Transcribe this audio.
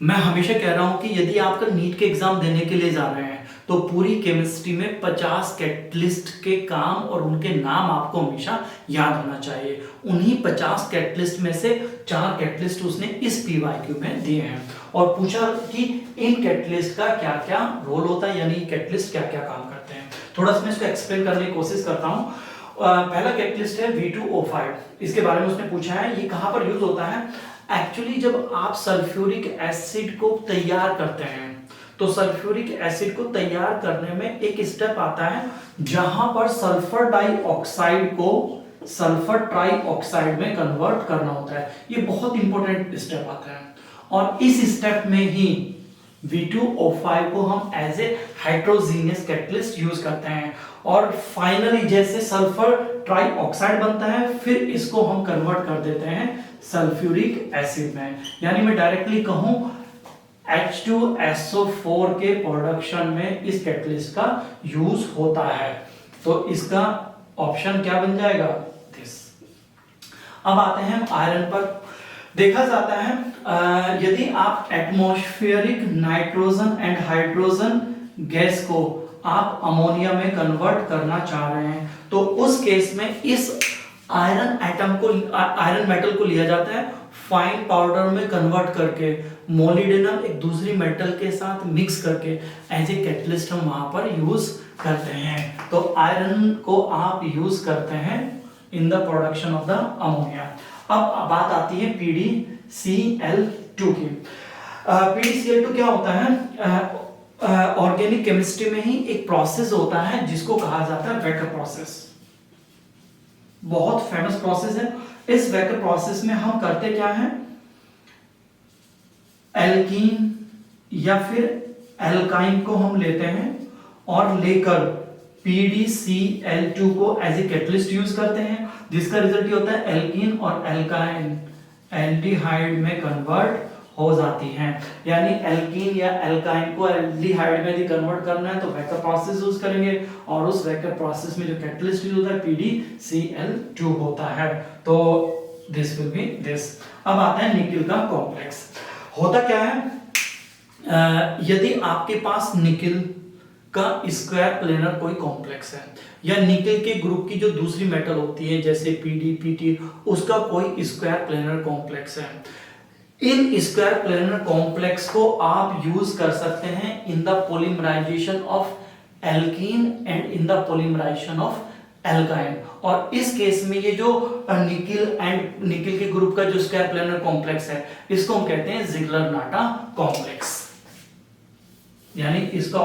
मैं हमेशा कह रहा हूं कि यदि आपका नीट के एग्जाम देने के लिए जा रहे हैं तो पूरी केमिस्ट्री में 50 कैटलिस्ट के काम और उनके नाम आपको हमेशा याद होना चाहिए। उन्हीं 50 कैटलिस्ट में से 4 कैटलिस्ट उसने इस पीवाईक्यू में दिए हैं और पूछा कि इन कैटलिस्ट का क्या क्या रोल होता है, यानी कैटलिस्ट क्या क्या काम करते हैं। थोड़ा सा मैं इसको एक्सप्लेन करने की कोशिश करता हूं। पहला कैटलिस्ट है V2O5। इसके बारे में उसने पूछा है ये कहां पर यूज होता है। एक्चुअली जब आप सल्फ्यूरिक एसिड को तैयार करते हैं तो सल्फ्यूरिक एसिड को तैयार करने में एक स्टेप आता है जहां पर सल्फर डाइऑक्साइड को सल्फर ट्राइऑक्साइड में कन्वर्ट करना होता है। ये बहुत इंपॉर्टेंट स्टेप आता है और इस स्टेप में ही V2O5 को हम as a hydrogenous catalyst use करते हैं और फाइनली जैसे सल्फर ट्राइऑक्साइड बनता है फिर इसको हम कन्वर्ट कर देते हैं सल्फ्यूरिक एसिड में। यानी मैं डायरेक्टली कहूं H2SO4 के प्रोडक्शन में इस कैटलिस्ट का यूज होता है। तो इसका ऑप्शन क्या बन जाएगा, दिस। अब आते हैं हम आयरन पर। देखा जाता है यदि आप atmospheric nitrogen and hydrogen gas को आप अमोनिया में कन्वर्ट करना चाह रहे हैं तो उस केस में इस आयरन एटम को, आयरन मेटल को लिया जाता है, फाइन पाउडर में कन्वर्ट करके मोलिब्डेनम एक दूसरी मेटल के साथ मिक्स करके एज ए कैटलिस्ट हम वहां पर यूज करते हैं। तो आयरन को आप यूज करते हैं in the production of the ammonia. अब बात आती है PDCl2 की। PDCl2 क्या होता है, ऑर्गेनिक केमिस्ट्री में ही एक प्रोसेस होता है जिसको कहा जाता है वेकर प्रोसेस। बहुत फेमस प्रोसेस है। इस वेकर प्रोसेस में हम करते क्या है, एल्कीन या फिर एल्काइन को हम लेते हैं और लेकर PDCl2 को एज ए कैटलिस्ट यूज करते हैं, जिसका रिजल्ट ये होता है एल्कीन और एल्काइन एल्डिहाइड में कन्वर्ट हो जाती हैं। यानी एल्कीन या एल्काइन को एल्डिहाइड में यदि कन्वर्ट करना है तो वेकर प्रोसेस यूज करेंगे और उस वेकर प्रोसेस में जो कैटलिस्ट यूज होता है PDCl2 होता है। तो दिस विल बी दिस। अब आता है निकेल का कॉम्प्लेक्स। होता क्या है, यदि आपके पास निकेल का स्क्वायर प्लेनर कोई कॉम्प्लेक्स है या निकेल के ग्रुप की जो दूसरी मेटल होती है जैसे PD, उसका कोई स्क्वायर प्लेनर कॉम्प्लेक्स है, इन स्क्वायर प्लेनर कॉम्प्लेक्स को आप यूज कर सकते हैं in the polymerisation of alkene and in the polymerisation of alkyne. और इस केस में ये जो निकेल के ग्रुप का जो स्क्वायर प्लेनर कॉम्प्लेक्स है इसको हम कहते हैं जिगलर नाटा कॉम्प्लेक्स। यानी इसका